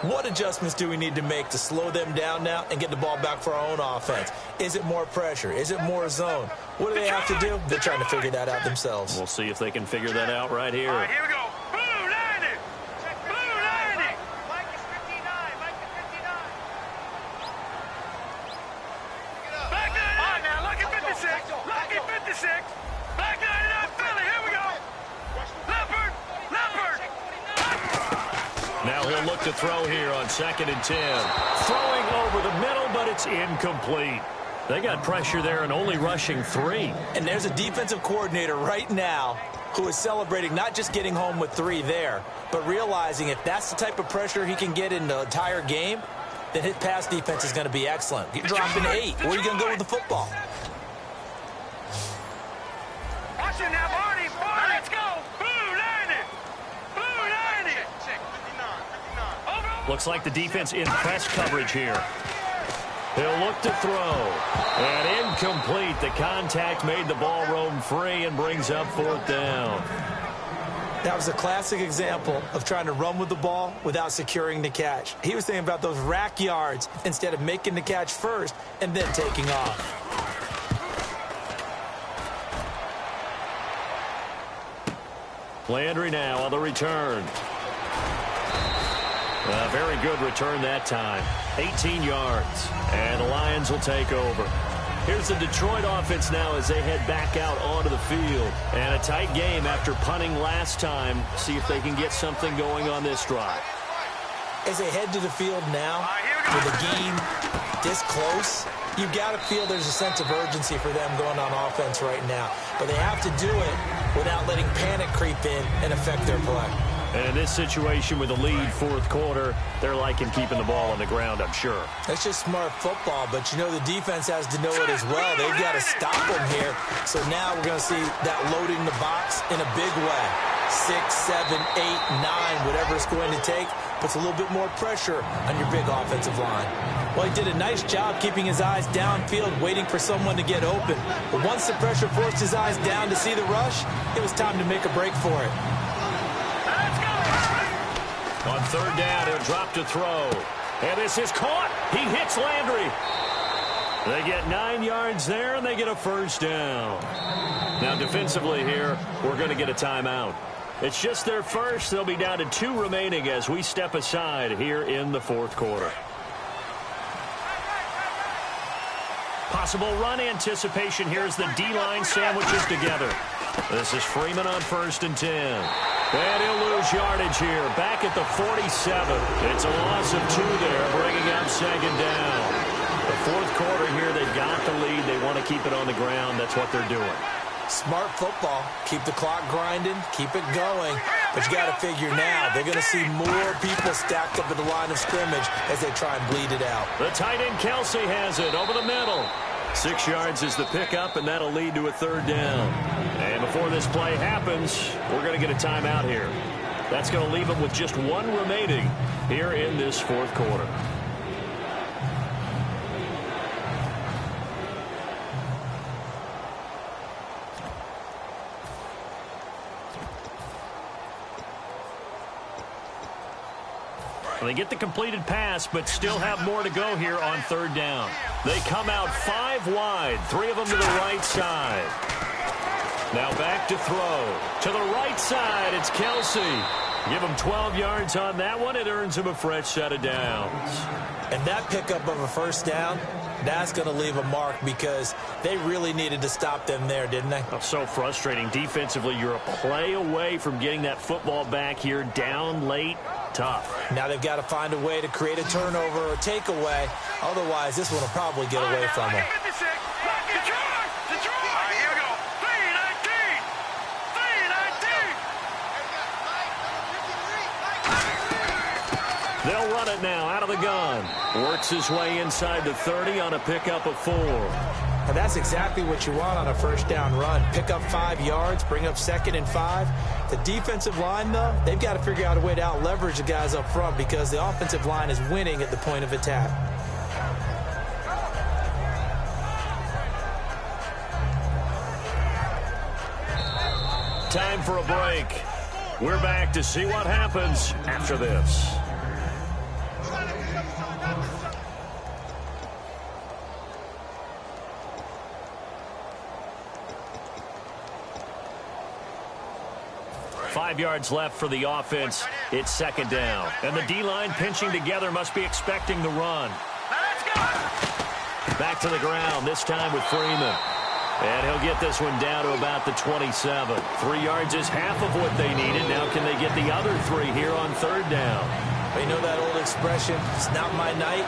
What adjustments do we need to make to slow them down now and get the ball back for our own offense? Is it more pressure? Is it more zone? What do they have to do? They're trying to figure that out themselves. We'll see if they can figure that out right here. Here we go. Blue 90. Blue 90. Mike is 59. Mike is 59. Back 99. Now, lucky 56. Lucky 56. Back 99 Philly. Here we go. Leopard. Leopard. Now he'll look to throw here on 2nd and 10. Throwing over the middle, but it's incomplete. They got pressure there and only rushing 3. And there's a defensive coordinator right now who is celebrating not just getting home with 3 there, but realizing if that's the type of pressure he can get in the entire game, then his pass defense is going to be excellent. You're dropping 8. Where are you going to go with the football? Watch it now, Barney. Barney, let's go. Blue 90. Blue 90. 59. Looks like the defense in press coverage here. He'll look to throw. And incomplete. The contact made the ball roam free and brings up 4th down. That was a classic example of trying to run with the ball without securing the catch. He was thinking about those rack yards instead of making the catch first and then taking off. Landry now on the return. A very good return that time. 18 yards. And the Lions will take over. Here's the Detroit offense now as they head back out onto the field. And a tight game after punting last time. See if they can get something going on this drive. As they head to the field now, with the game this close, you've got to feel there's a sense of urgency for them going on offense right now. But they have to do it without letting panic creep in and affect their play. And in this situation with the lead fourth quarter, they're liking keeping the ball on the ground, I'm sure. That's just smart football, but you know the defense has to know it as well. They've got to stop them here. So now we're going to see that loading the box in a big way. 6, 7, 8, 9, whatever it's going to take, puts a little bit more pressure on your big offensive line. Well, he did a nice job keeping his eyes downfield, waiting for someone to get open. But once the pressure forced his eyes down to see the rush, it was time to make a break for it. On third down, he'll drop to throw. And this is caught. He hits Landry. They get 9 yards there, and they get a first down. Now, defensively here, we're going to get a timeout. It's just their first. They'll be down to 2 remaining as we step aside here in the fourth quarter. Possible run anticipation. Here's the D-line sandwiches together. This is Freeman on 1st and 10. And he'll lose yardage here. Back at the 47. It's a loss of 2 there, bringing up second down. The fourth quarter here, they've got the lead. They want to keep it on the ground. That's what they're doing. Smart football. Keep the clock grinding. Keep it going. But you got to figure now, they're going to see more people stacked up at the line of scrimmage as they try and bleed it out. The tight end Kelsey has it over the middle. 6 yards is the pickup, and that'll lead to a third down. And before this play happens, we're going to get a timeout here. That's going to leave them with just 1 remaining here in this fourth quarter. They get the completed pass, but still have more to go here on third down. They come out 5 wide, 3 of them to the right side. Now back to throw. To the right side, it's Kelsey. Give him 12 yards on that one. It earns him a fresh set of downs. And that pickup of a first down, that's going to leave a mark because they really needed to stop them there, didn't they? Oh, so frustrating. Defensively, you're a play away from getting that football back here down late. Tough. Now they've got to find a way to create a turnover or takeaway. Otherwise, this one will probably get away from them. They'll run it now out of the gun. Works his way inside the 30 on a pickup of 4. And that's exactly what you want on a first down run. Pick up 5 yards, bring up 2nd and 5. The defensive line, though, they've got to figure out a way to out-leverage the guys up front because the offensive line is winning at the point of attack. Time for a break. We're back to see what happens after this. Five yards left for the offense. It's second down. And the D-line pinching together must be expecting the run. Back to the ground, this time with Freeman. And he'll get this one down to about the 27. 3 yards is half of what they needed. Now can they get the other 3 here on third down? You know that old expression, it's not my night.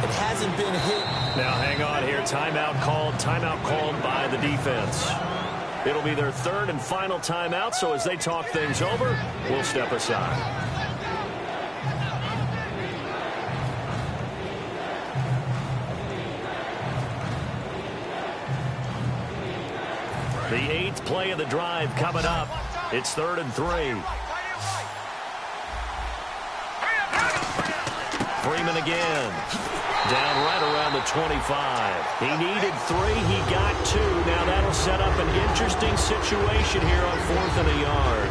It hasn't been hit. Now hang on here. Timeout called by the defense. It'll be their 3rd and final timeout, so as they talk things over, we'll step aside. The 8th play of the drive coming up. It's 3rd and 3. Freeman again. Down right around the 25. He needed 3. He got 2. Now that'll set up an interesting situation here on 4th and a yard.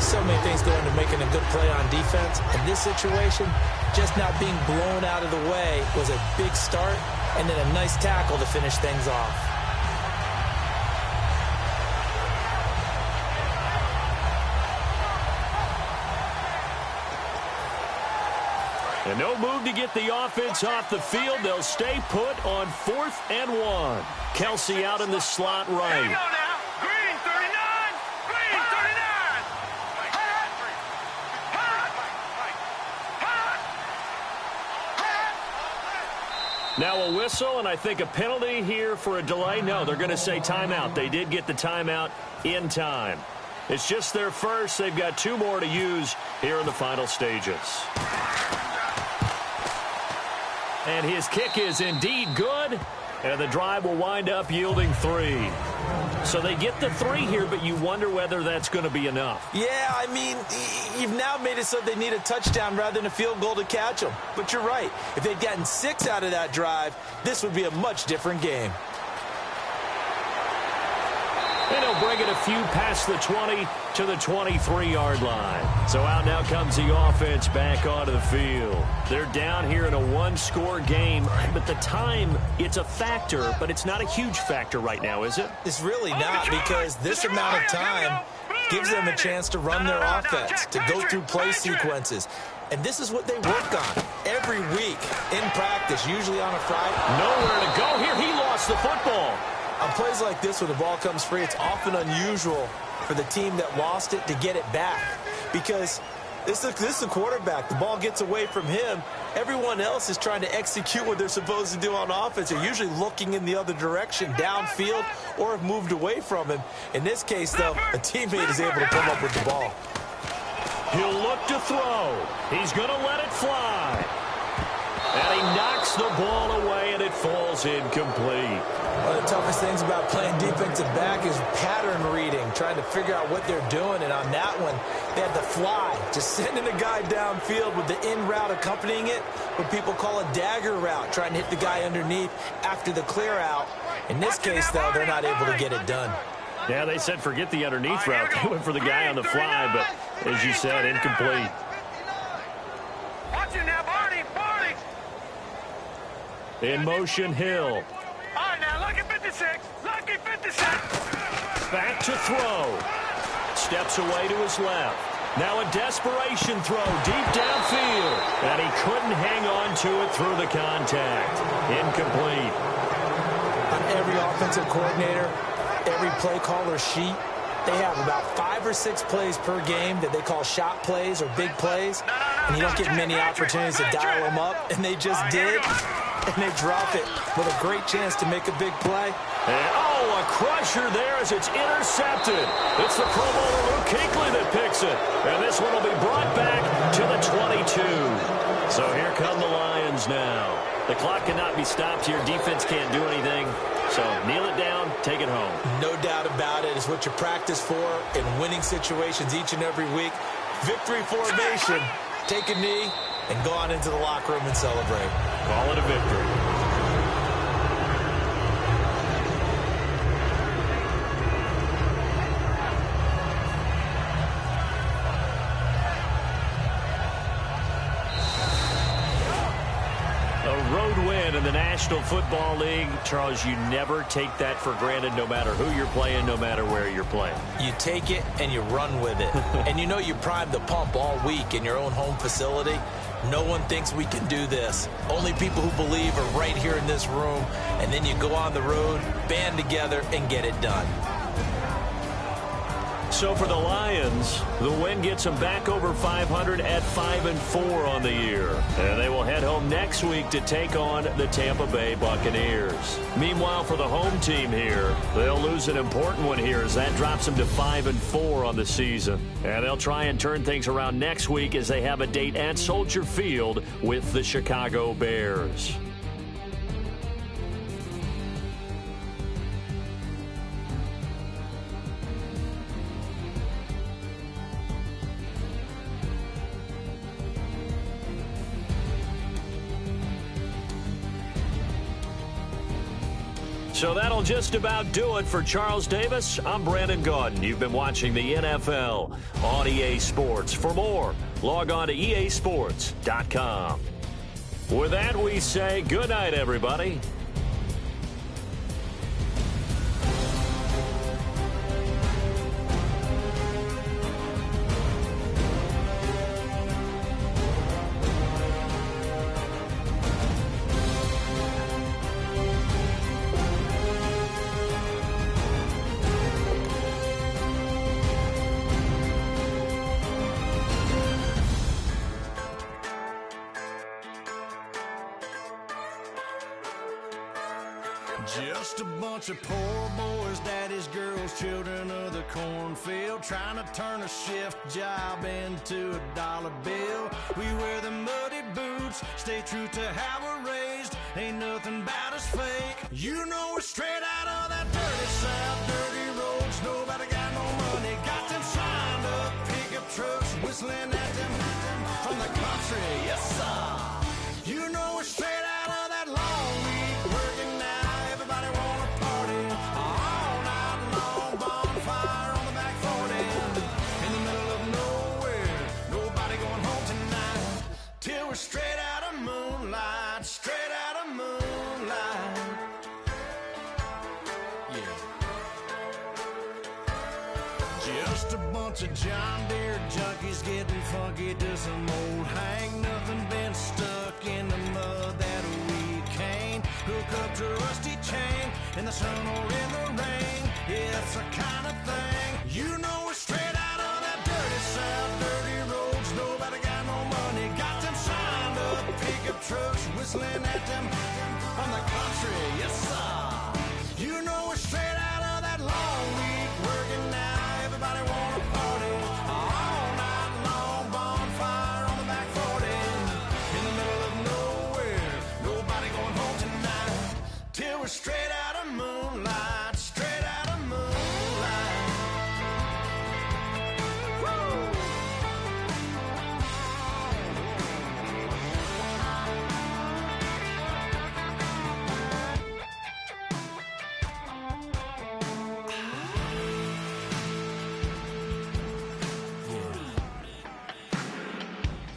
So many things go into making a good play on defense. In this situation, just not being blown out of the way was a big start, and then a nice tackle to finish things off. And no move to get the offense off the field. They'll stay put on 4th and 1. Kelsey out in the slot right. There you go now. Green 39. Green 39. Now a whistle, and I think a penalty here for a delay. No, they're going to say timeout. They did get the timeout in time. It's just their first. They've got 2 more to use here in the final stages. And his kick is indeed good, and the drive will wind up yielding 3. So they get the 3 here, but you wonder whether that's going to be enough. Yeah, I mean, you've now made it so they need a touchdown rather than a field goal to catch them. But you're right. If they'd gotten 6 out of that drive, this would be a much different game. And he'll bring it a few past the 20 to the 23-yard line. So out now comes the offense back onto the field. They're down here in a 1-score game, but the time, it's a factor, but it's not a huge factor right now, is it? It's really not, because this amount of time gives them a chance to run their offense, to go through play sequences. And this is what they work on every week in practice, usually on a Friday. Nowhere to go here. He lost the football. On plays like this, when the ball comes free, it's often unusual for the team that lost it to get it back, because this is the quarterback. The ball gets away from him. Everyone else is trying to execute what they're supposed to do on offense. They're usually looking in the other direction, downfield, or have moved away from him. In this case, though, a teammate is able to come up with the ball. He'll look to throw. He's going to let it fly. And he knocks the ball away, and it falls incomplete. One of the toughest things about playing defensive back is pattern reading, trying to figure out what they're doing. And on that one, they had the fly, just sending a guy downfield with the in route accompanying it, what people call a dagger route, trying to hit the guy underneath after the clear out. In this case, though, they're not able to get it done. Yeah, they said forget the underneath route. They went for the guy on the fly, but as you said, incomplete. Watch it now, Barney. In motion, Hill. All right, now, lucky 56. Lucky 56. Back to throw. Steps away to his left. Now a desperation throw deep downfield. And he couldn't hang on to it through the contact. Incomplete. On every offensive coordinator, every play caller sheet, they have about 5 or 6 plays per game that they call shot plays or big plays. And you don't get many opportunities to dial them up. And they just did. And they drop it with a great chance to make a big play. And, a crusher there as it's intercepted. It's the Pro Bowler Luke Kuechly that picks it. And this one will be brought back to the 22. So here come the Lions now. The clock cannot be stopped here. Defense can't do anything. So kneel it down, take it home. No doubt about it. It's what you practice for in winning situations each and every week. Victory formation. Take a knee and go on into the locker room and celebrate. Call it a victory. A road win in the National Football League. Charles, you never take that for granted, no matter who you're playing, no matter where you're playing. You take it and you run with it. And you know you primed the pump all week in your own home facility. No one thinks we can do this. Only people who believe are right here in this room. And then you go on the road, band together, and get it done. So for the Lions, the win gets them back over 500 at 5-4 on the year. And they will head home next week to take on the Tampa Bay Buccaneers. Meanwhile, for the home team here, they'll lose an important one here as that drops them to 5-4 on the season. And they'll try and turn things around next week as they have a date at Soldier Field with the Chicago Bears. So that'll just about do it for Charles Davis. I'm Brandon Gaudin. You've been watching the NFL on EA Sports. For more, log on to easports.com. With that, we say good night, everybody. Just a bunch of poor boys, daddy's girls, children of the cornfield, trying to turn a shift job into a dollar bill. We wear the muddy boots, stay true to how we're raised. Ain't nothing about us fake. You know we're straight out of that dirty South, dirty roads. Nobody got no money, got them signed up pickup trucks, whistling at them from the country. Yes, sir. You know we're straight out of that long week working now. Everybody wanna party all night long, bonfire on the back 40 in the middle of nowhere. Nobody going home tonight till we're straight out of moonlight, straight out of moonlight. Yeah. Just a bunch of John Deere junkies getting funky to some old hang. Nothing been stuck in the mud that we can't hook up to a rusty chain in the sun or in the rain. Yeah, it's the kind of thing. You know we're straight out of that dirty South, dirty roads. Nobody got no money, got them signed up pickup trucks, whistling at them from the country. Yes, sir. You know we're straight out of that long week working now. Everybody wanna party all night long, bonfire on the back 40 in the middle of nowhere. Nobody going home tonight till we're straight out of moonlight, straight out of moonlight. Woo!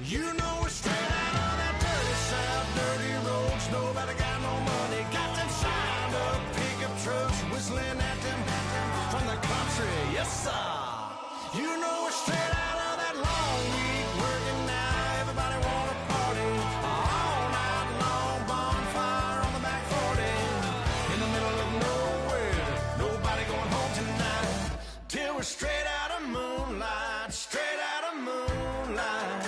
You know we're straight out of that dirty South, dirty roads. Nobody got no money, got them signed up pickup trucks, whistling at them from the country. Yes, sir. You know we're straight out of that long week working now. Everybody wanna party all night long, bonfire on the back 40 in the middle of nowhere. Nobody going home tonight till we're straight out of moonlight, straight out of moonlight.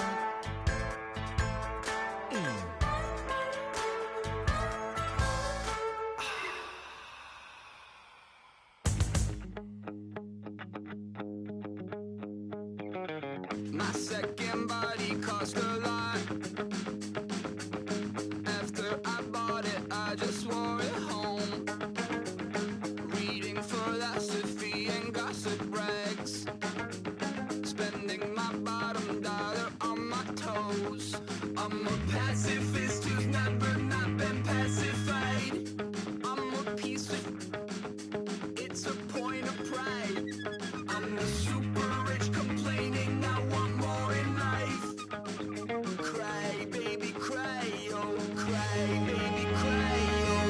My second body cost a lot. After I bought it, I just wore it home. Reading philosophy and gossip rags. Spending my bottom dollar on my toes. I'm a pacifist who's never not been pacified. I'm a piece of... It's a point of pride. I'm the super rich complaining I want more in life. Cry, baby, cry, oh, cry, baby, cry, oh. I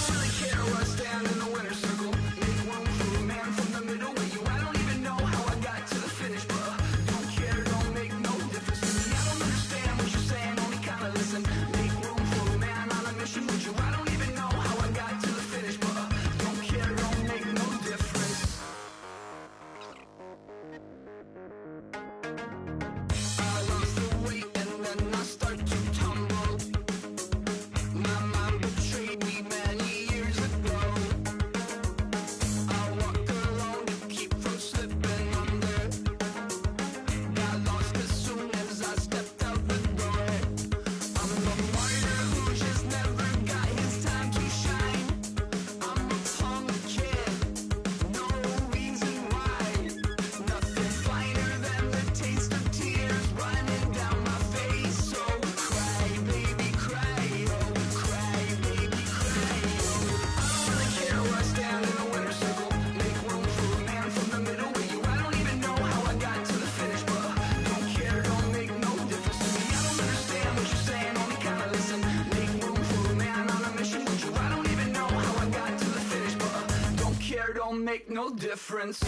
don't really care where I stand in the winner's circle. Make room for a man from the middle with you. I don't even know how I got to the finish, but don't care, don't make no difference to me. I don't understand what you're saying, only kinda listen. Make room for a man on a mission with you. I don't even know how I got to the finish, but don't care, don't make no difference. I lost the weight and then I start to tumble. My mind betrayed me many years ago. I walked alone to keep from slipping under. Got lost as soon as I stepped out the door. I'm the martyr who just never got his time to shine. I'm a punk kid, no reason why. Nothing finer than the taste of tears running down my face. So cry, baby, cry, oh, cry, baby, cry, oh. I don't really care where I stand in the winner's circle. Make room for a man from the middle with you. I don't even know how I got to the finish, but don't care, don't make no difference to me. I don't understand what you're saying, only kinda listen. Make room for a man on a mission with you. I don't even know how I got to the finish, but don't care, don't make no difference.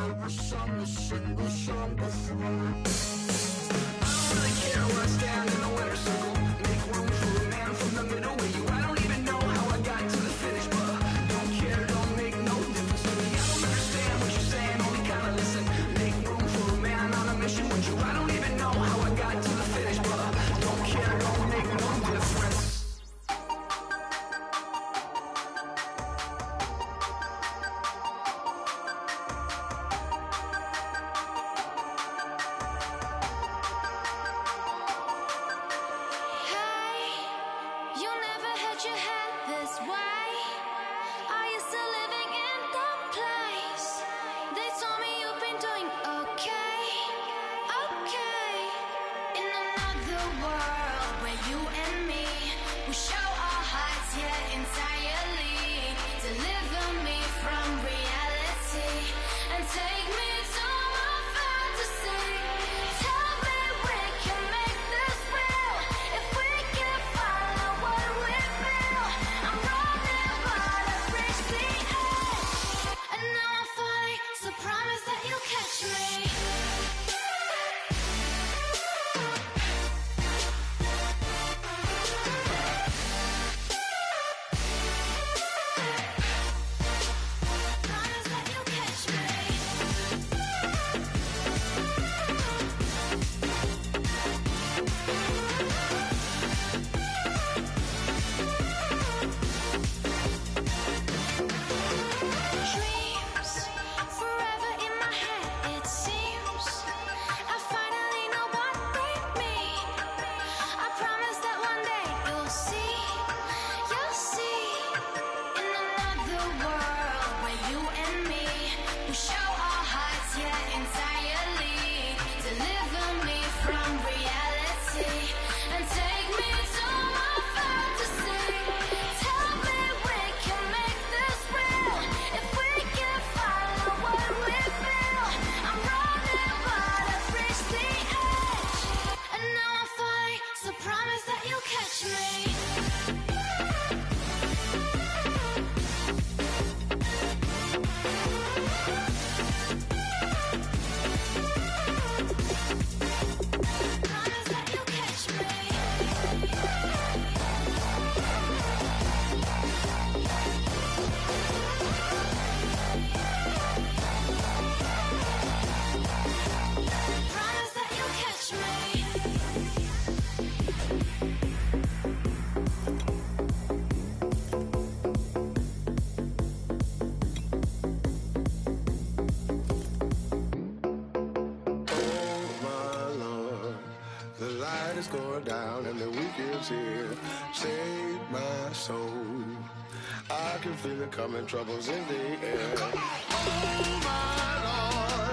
never sung a single song before. I don't really care where I stand in the winner's circle. Make room for a man from the middle with you. I don't even know how I got to the finish, but don't care, don't make no difference to me. I don't understand what you're saying, only kinda listen. Make room for a man on a mission with you. I don't even know how I got to the finish, but don't care, don't make no difference. Going down and the weekend's here. Save my soul. I can feel it coming, troubles in the air. Oh my Lord,